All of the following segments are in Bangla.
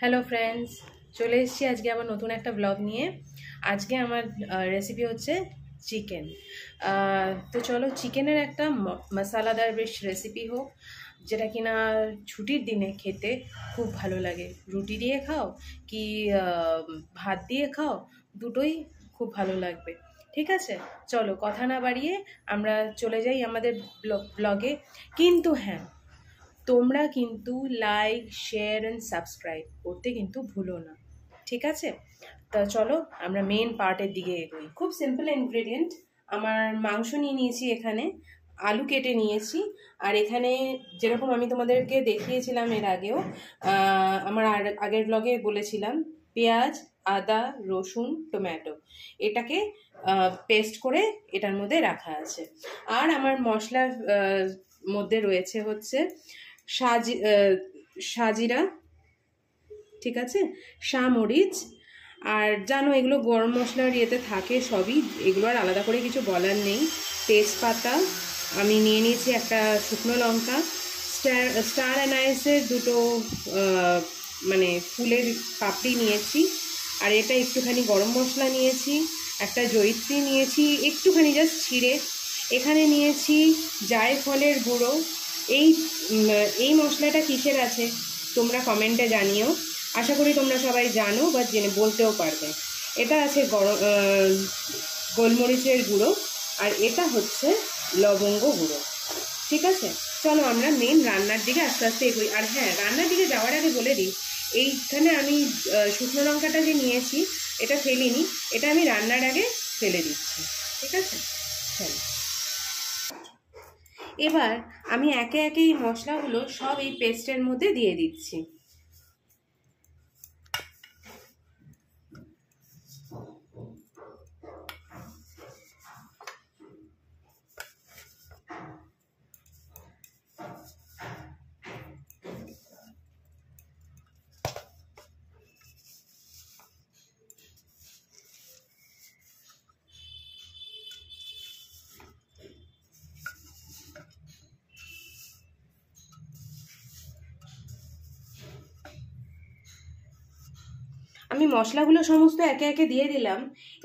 হ্যালো ফ্রেন্ডস, চলে এসেছি আজকে আবার নতুন একটা ব্লগ নিয়ে। আজকে আমার রেসিপি হচ্ছে চিকেন। তো চলো চিকেনের একটা মশলাদার বেশ রেসিপি হোক, যেটা কিনা ছুটির দিনে খেতে খুব ভালো লাগে। রুটি দিয়ে খাও কি ভাত দিয়ে খাও, দুটোই খুব ভালো লাগবে। ঠিক আছে, চলো কথা না বাড়িয়ে আমরা চলে যাই আমাদের ব্লগে। কিন্তু হ্যাঁ, তোমরা কিন্তু লাইক, শেয়ার অ্যান্ড সাবস্ক্রাইব করতে কিন্তু ভুলো না, ঠিক আছে? তা চলো আমরা মেন পার্টের দিকে এগোই। খুব সিম্পল ইনগ্রেডিয়েন্ট। আমার মাংস নিয়ে নিয়েছি, এখানে আলু কেটে নিয়েছি, আর এখানে যেরকম আমি তোমাদেরকে দেখিয়েছিলাম এর আগেও, আমার আগের ব্লগে বলেছিলাম, পেঁয়াজ, আদা, রসুন, টমেটো এটাকে পেস্ট করে এটার মধ্যে রাখা আছে। আর আমার মশলার মধ্যে রয়েছে হচ্ছে সাজিরা, ঠিক আছে, মরিচ, আর জানো এগুলো গরম মশলার ইয়েতে থাকে সবই, এগুলো আর আলাদা করে কিছু বলার নেই। তেজপাতা আমি নিয়ে নিয়েছি, একটা শুকনো লঙ্কা, স্টার অ্যানাইসের দুটো মানে ফুলের পাপড়ি নিয়েছি, আর এটা একটুখানি গরম মশলা নিয়েছি, একটা জয়িত্রী নিয়েছি একটুখানি জাস্ট ছিঁড়ে, এখানে নিয়েছি জায়ফলের গুঁড়ো। এই মশলাটা কিসের আছে তোমরা কমেন্টে জানিও, আশা করি তোমরা সবাই জানো বা জেনে বলতেও পারবে। এটা আছে গোলমরিচের গুঁড়ো, আর এটা হচ্ছে লবঙ্গ গুঁড়ো। ঠিক আছে, চলো আমরা মেন রান্নার দিকে আস্তে আস্তে এগোই। আর হ্যাঁ, রান্নার দিকে যাওয়ার আগে বলে দিই, এইখানে আমি শুকনো লঙ্কাটা যে নিয়েছি এটা ফেলিনি, এটা আমি রান্নার আগে ফেলে দিচ্ছি। ঠিক আছে, চলো এবার আমি একে একে এই মশলাগুলো সব এই পেস্টের মধ্যে দিয়ে দিচ্ছি। আমি মশলাগুলো সমস্ত একে একে দিয়ে দিলাম।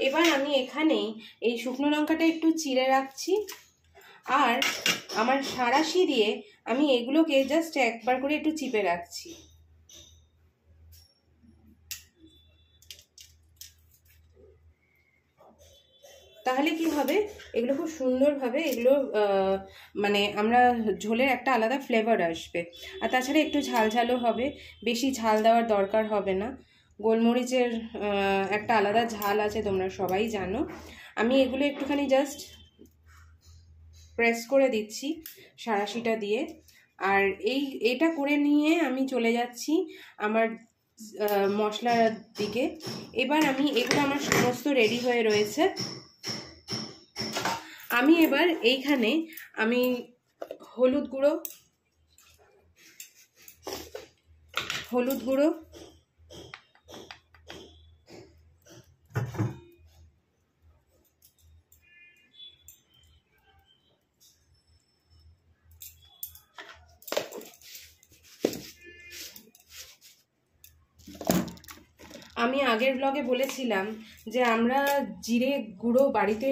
এবার আমি এখানে এই শুকনো লঙ্কাটা একটু চিড়ে রাখছি, আর আমার সাঁড়াশি দিয়ে আমি এগুলোকে জাস্ট একবার করে একটু চিপে রাখছি। তাহলে কি হবে, এগুলো খুব সুন্দরভাবে এগুলো মানে আমরা ঝোলের একটা আলাদা ফ্লেভার আসবে। আর তাছাড়া একটু ঝাল ঝালও হবে, বেশি ঝাল দেওয়ার দরকার হবে না। গোলমরিচের একটা আলাদা ঝাল আছে, তোমরা সবাই জানো। আমি এগুলো একটুখানি জাস্ট প্রেস করে দিচ্ছি সাঁড়াশিটা দিয়ে, আর এটা করে নিয়ে আমি চলে যাচ্ছি আমার মশলার দিকে। এবার এগুলো আমার সমস্ত রেডি হয়ে রয়েছে। আমি এবার এইখানে হলুদ গুঁড়ো, আমি আগের ব্লগে বলেছিলাম যে আমরা জিরে গুঁড়ো বাড়িতে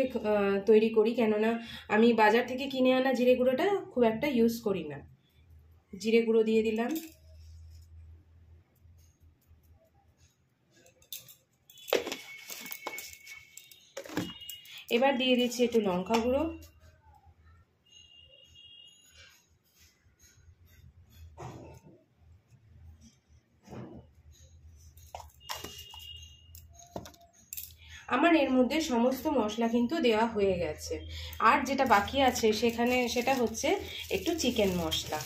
তৈরি করি, কেননা আমি বাজার থেকে কিনে আনা জিরে গুঁড়োটা খুব একটা ইউজ করি না। জিরে গুঁড়ো দিয়ে দিলাম, এবার দিয়ে দিচ্ছি একটু লঙ্কা গুঁড়ো, আমার এর মধ্যে সমস্ত মশলা কিন্তু দেওয়া হয়ে গেছে। আর যেটা বাকি আছে সেটা হচ্ছে একটু চিকেন মশলা।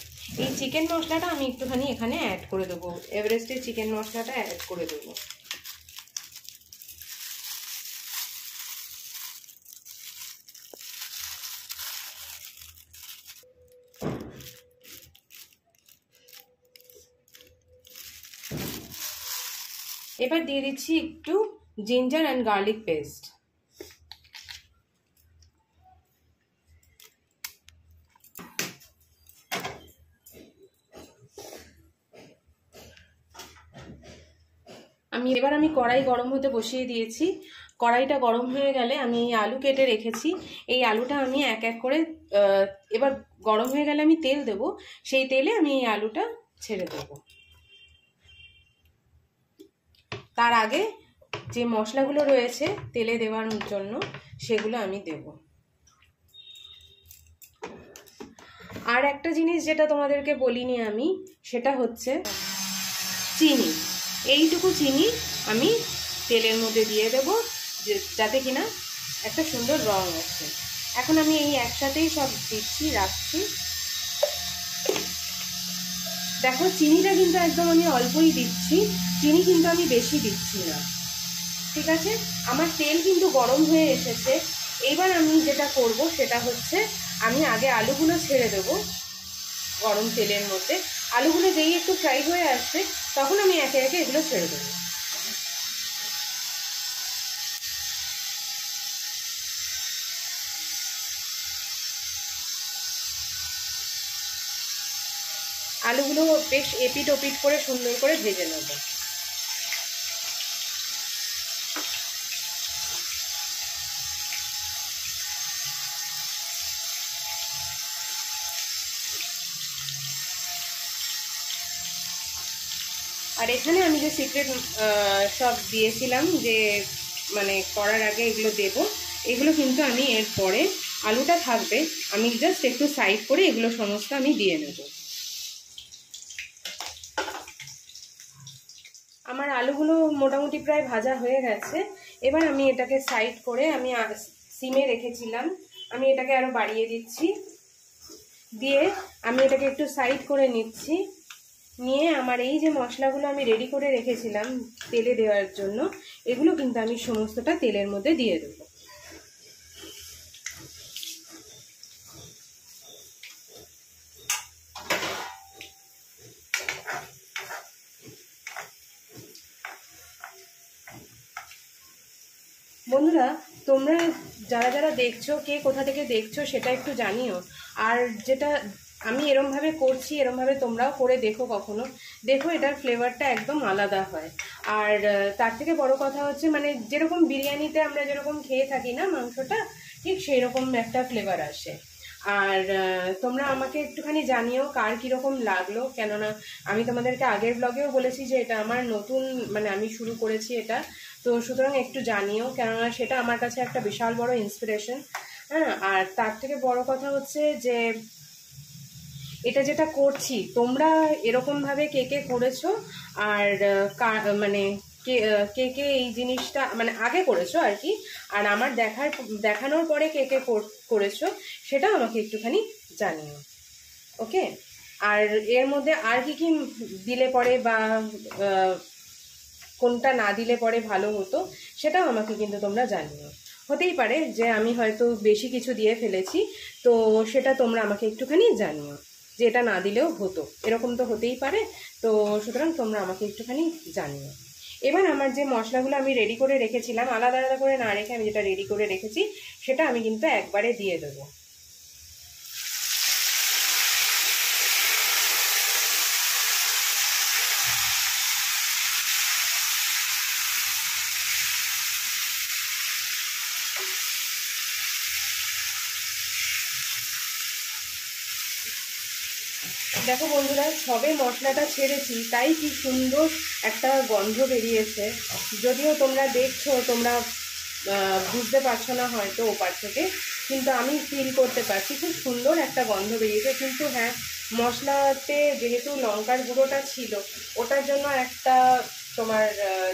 এই চিকেন মশলাটা আমি একটুখানি এখানে অ্যাড করে দেবো, এভারেস্টের চিকেন মশলাটা অ্যাড করে দেবো। এবার দিয়ে দিচ্ছি একটু জিঞ্জার অ্যান্ড গার্লিক পেস্ট। এবার আমি কড়াই গরম হতে বসিয়ে দিয়েছি। কড়াইটা গরম হয়ে গেলে আমি এই আলু কেটে রেখেছি, এই আলুটা আমি এক এক করে এবার গরম হয়ে গেলে আমি তেল দেব, সেই তেলে আমি এই আলুটা ছেড়ে দেব। তার আগে যে মশলাগুলো রয়েছে তেলে দেওয়ার জন্য সেগুলো আমি দেব। আর একটা জিনিস যেটা তোমাদেরকে বলিনি আমি, সেটা হচ্ছে চিনি। এইটুকু চিনি আমি তেলের মধ্যে দিয়ে দেব, যাতে কিনা একটা সুন্দর রং আসে। এখন আমি এই একসাথেই সব দিচ্ছি, রাখছি। দেখো চিনিটা কিন্তু একদম আমি অল্পই দিচ্ছি, চিনি কিন্তু আমি বেশি দিচ্ছি না, ঠিক আছে? আমার তেল কিন্তু গরম হয়ে এসেছে। এবার আমি যেটা করব সেটা হচ্ছে আমি আগে আলুগুলো ছেড়ে দেব গরম তেলের মধ্যে। আলুগুলো যেই একটু ফ্রাই হয়ে আসবে তখন আমি একে একে এগুলো ছেড়ে দেবো। আলুগুলো বেশ এপিট ওপিট করে সুন্দর করে ভেজে নেব। আর এখানে আমি যে সিক্রেট সব দিয়েছিলাম যে মানে করার আগে এগুলো দেব, এগুলো কিন্তু আমি এরপরে আলুটা থাকবে, আমি জাস্ট একটু সাইড করে এগুলো সমস্ত আমি দিয়ে নেব। আমার আলুগুলো মোটামুটি প্রায় ভাজা হয়ে গেছে। এবার আমি এটাকে সাইড করে, আমি সিমে রেখেছিলাম, আমি এটাকে আরো বাড়িয়ে দিচ্ছি, দিয়ে আমি এটাকে একটু সাইড করে নিচ্ছি। নিয়ে আমার এই যে মশলাগুলো আমি রেডি করে রেখেছিলাম তেলে দেওয়ার জন্য, এগুলো কিন্তু আমি সমস্তটা তেলের মধ্যে দিয়ে দেব। বন্ধুরা, তোমরা যারা যারা দেখছো, কে কোথা থেকে দেখছো সেটা একটু জানিও। আর যেটা আমি এরমভাবে করছি, এরমভাবে তোমরাও করে দেখো, কখনো দেখো, এটার ফ্লেভারটা একদম আলাদা হয়। আর তার থেকে বড় কথা হচ্ছে মানে যেরকম বিরিয়ানিতে আমরা যেরকম খেয়ে থাকি না মাংসটা, ঠিক সেই রকম একটা ফ্লেভার আসে। আর তোমরা আমাকে একটুখানি জানিও কার কীরকম লাগলো, কেননা আমি তোমাদেরকে আগের ব্লগেও বলেছি যে এটা আমার নতুন, মানে আমি শুরু করেছি এটা, তো সুতরাং একটু জানিও, কেননা সেটা আমার কাছে একটা বিশাল বড় ইন্সপিরেশন। হ্যাঁ, আর তার থেকে বড় কথা হচ্ছে যে এটা যেটা করছি তোমরা এরকমভাবে কে কে করেছো, আর মানে কে কে কে এই জিনিসটা মানে আগে করেছো আর কি, আর আমার দেখানোর পরে কে কে করেছো সেটা আমাকে একটুখানি জানিও, ওকে? আর এর মধ্যে আর কি কি দিলে পরে বা কোনটা না দিলে পরে ভালো হতো সেটাও আমাকে কিন্তু তোমরা জানিও। হতেই পারে যে আমি হয়তো বেশি কিছু দিয়ে ফেলেছি, তো সেটা তোমরা আমাকে একটুখানি জানিও যে এটা না দিলেও হতো, এরকম তো হতেই পারে। তো সুতরাং তোমরা আমাকে একটুখানি জানিও। এবার আমার যে মশলাগুলো আমি রেডি করে রেখেছিলাম, আলাদা আলাদা করে না রেখে আমি যেটা রেডি করে রেখেছি সেটা আমি কিন্তু একবারে দিয়ে দেবো। দেখো বন্ধুরা, সবে মশলাটা ছেড়েছি তাই কি সুন্দর একটা গন্ধ বেরিয়েছে। যদিও তোমরা দেখছো, তোমরা বুঝতে পারছো না হয়তো ওপার থেকে, কিন্তু আমি ফিল করতে পারছি খুব সুন্দর একটা গন্ধ বেরিয়েছে। কিন্তু হ্যাঁ, মশলাতে যেহেতু লঙ্কার গুঁড়োটা ছিল, ওটার জন্য একটা তোমার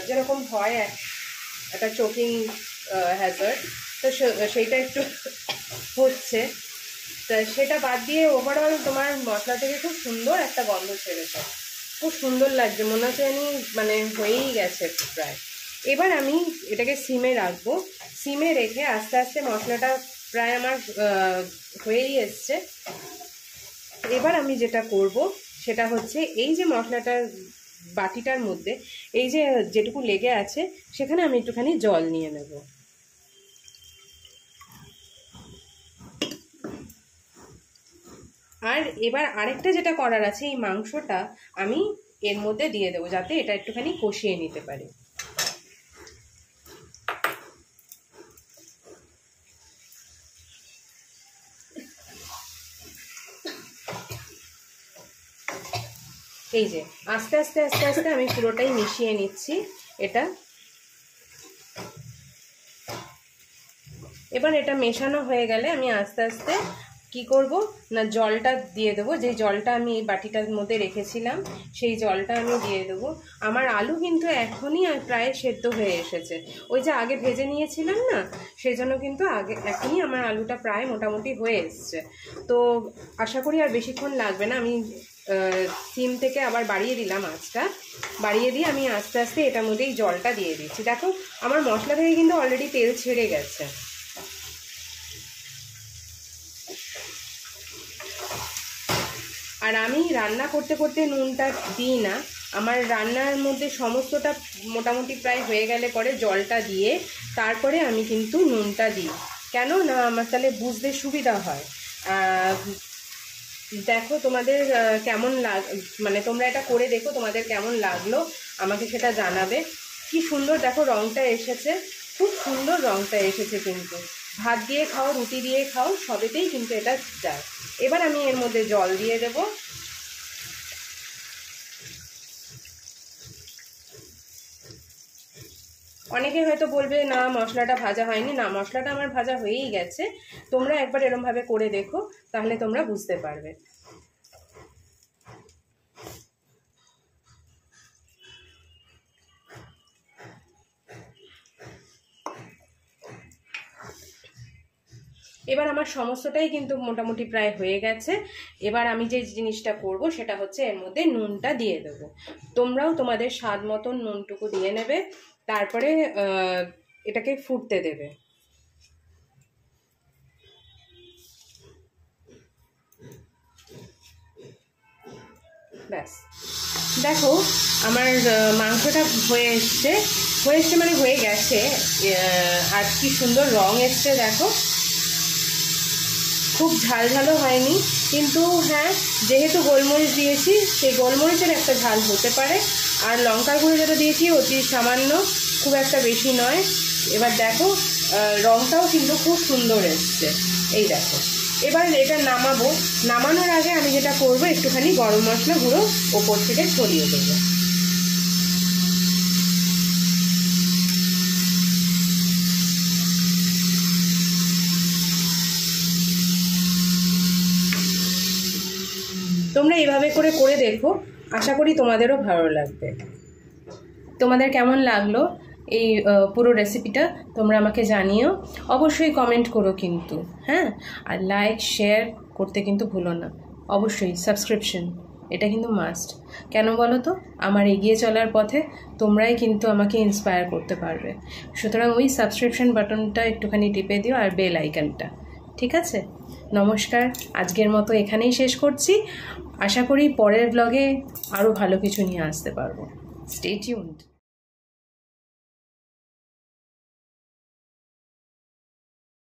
যেরকম হয় একটা চোকিং হ্যাজার্ড, তো সেইটা একটু হচ্ছে। তা সেটা বাদ দিয়ে ওভারঅল তোমার মশলা থেকে খুব সুন্দর একটা গন্ধ ছেড়েছে, খুব সুন্দর লাগছে, মনে হচ্ছে আমি মানে হয়েই গেছে প্রায়। এবার আমি এটাকে সিমে রাখবো, সিমে রেখে আস্তে আস্তে মশলাটা প্রায় আমার হয়েই এসছে। এবার আমি যেটা করব সেটা হচ্ছে এই যে মশলাটার বাটিটার মধ্যে এই যে যেটুকু লেগে আছে সেখানে আমি একটুখানি জল নিয়ে নেব। আর এবার আরেকটা যেটা করার আছে, এই মাংসটা আমি এর মধ্যে দিয়ে দেবো যাতে এটা একটুখানি কষিয়ে নিতে পারি। এই যে আস্তে আস্তে আস্তে আস্তে আমি পুরোটাই মিশিয়ে নিচ্ছি এটা। এবার এটা মেশানো হয়ে গেলে আমি আস্তে আস্তে কি করব না জলটা দিয়ে দেবো, যে জলটা আমি এই বাটিটার মধ্যে রেখেছিলাম সেই জলটা আমি দিয়ে দেবো। আমার আলু কিন্তু এখনই প্রায় সেদ্ধ হয়ে এসেছে, ওই যে আগে ভেজে নিয়েছিলাম না, সেই জন্য কিন্তু এখনই আমার আলুটা প্রায় মোটামুটি হয়ে এসছে। তো আশা করি আর বেশিক্ষণ লাগবে না। আমি সিম থেকে আবার বাড়িয়ে দিলাম আঁচটা, বাড়িয়ে দিয়ে আমি আস্তে আস্তে এটার মধ্যেই জলটা দিয়ে দিচ্ছি। দেখো আমার মশলা থেকে কিন্তু অলরেডি তেল ছেড়ে গেছে। আর আমি রান্না করতে করতে নুনটা দিই না, আমার রান্নার মধ্যে সমস্তটা মোটামুটি প্রায় হয়ে গেলে পরে জলটা দিয়ে তারপরে আমি কিন্তু নুনটা দিই। কেন না আমার তাহলে বুঝতে সুবিধা হয়। দেখো তোমাদের কেমন মানে তোমরা এটা করে দেখো তোমাদের কেমন লাগলো আমাকে সেটা জানাবে। কি সুন্দর দেখো রঙটা এসেছে, খুব সুন্দর রঙটা এসেছে। কিন্তু ভাত দিয়ে খাও, রুটি দিয়ে খাও, সবেতেই কিন্তু এটা যায়। এবার আমি এর মধ্যে জল দিয়ে দেব। অনেকে হয়তো বলবে না মশলাটা ভাজা হয়নি, না মশলাটা আমার ভাজা হয়েই গেছে। তোমরা একবার এরমভাবে করে দেখো, তাহলে তোমরা বুঝতে পারবে। এবার আমার সমস্তটাই কিন্তু মোটামুটি প্রায় হয়ে গেছে। এবার আমি যে জিনিসটা করব সেটা হচ্ছে এর মধ্যে নুনটা দিয়ে দেবো। তোমরাও তোমাদের স্বাদ মতন নুনটুকু দিয়ে নেবে, তারপরে এটাকে ফুটতে দেবে। ব্যাস দেখো আমার মাংসটা হয়ে এসছে মানে হয়ে গেছে। আর কি সুন্দর রং এসছে দেখো, খুব ঝাল ঝালও হয়নি। কিন্তু হ্যাঁ, যেহেতু গোলমরিচ দিয়েছি সেই গোলমরিচের একটা ঝাল হতে পারে। আর লঙ্কার গুঁড়ো যেটা দিয়েছি অতি সামান্য, খুব একটা বেশি নয়। এবার দেখো রংটাও কিন্তু খুব সুন্দর এসছে, এই দেখো। এবার এটা নামাবো, নামানোর আগে আমি যেটা করবো একটুখানি গরম মশলা গুঁড়ো ওপর থেকে ছড়িয়ে দেবো। তোমরা এইভাবে করে দেখো, আশা করি তোমাদেরও ভালো লাগবে। তোমাদের কেমন লাগলো এই পুরো রেসিপিটা তোমরা আমাকে জানিও, অবশ্যই কমেন্ট করো কিন্তু, হ্যাঁ। আর লাইক শেয়ার করতে কিন্তু ভুলো না, অবশ্যই সাবস্ক্রিপশন এটা কিন্তু মাস্ট। কেন বলো তো, আমার এগিয়ে চলার পথে তোমরাই কিন্তু আমাকে ইন্সপায়ার করতে পারবে। সুতরাং ওই সাবস্ক্রিপশন বাটনটা একটুখানি টিপে দিও, আর বেল আইকনটা, ঠিক আছে? নমস্কার, আজকের মতো এখানেই শেষ করছি। আশা করি পরের ব্লগে আরও ভালো কিছু নিয়ে আসতে পারবো। Stay tuned.